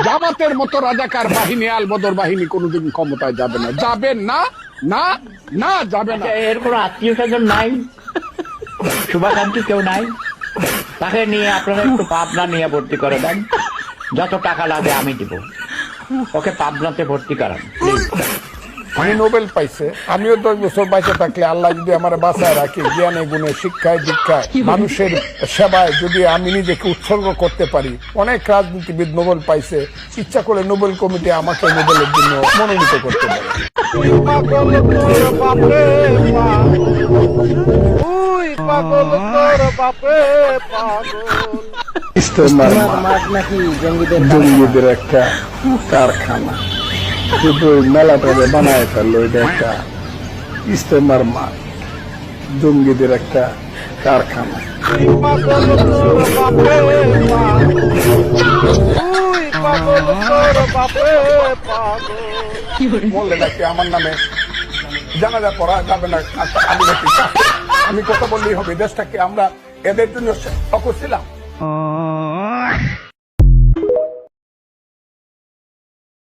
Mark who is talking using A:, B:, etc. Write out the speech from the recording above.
A: জামাতের মতো রাজাকার বাহিনী আল বদর বাহিনী কোনোদিন ক্ষমতায় যাবে না, যাবে না, না না যাবে না।
B: এর কোনো আত্মীয় স্বজন নাই, শুভাকাঙ্ক্ষী কেউ নাই? তাকে নিয়ে আপনারা একটু পাবনা নিয়ে ভর্তি করে দেন, যত টাকা লাগে আমি দিব, ওকে পাবনাতে ভর্তি করান প্লিজ।
A: আমি নোবেল পাইছে, আমিও 10 বছর বাইচে থাকলে আল্লাহ যদি আমার বাঁচায় রাখি, জ্ঞানে গুণে শিক্ষায় দীক্ষায় মানুষের সেবায় যদি আমি নিজেকে উৎসর্গ করতে পারি, অনেক রাজনীতিবিদ নোবেল পাইছে, ইচ্ছা করে নোবেল কমিটি আমাকে নোবেলের জন্য মনোনীত করতে পারে। ইস্তেমার মাঠ নাকি জঙ্গিদের একটা কারখানা, শুধু মেলাটাকে বানায় ফেললো, এটা একটা ইস্তেমার মাঠ, জঙ্গিদের একটা কারখানা। বললে নাকি আমার নামে জানাজা পড়া যাবে না, আমি কথা বললেই হবে, দেশটাকে আমরা এদের জন্য করছিলাম।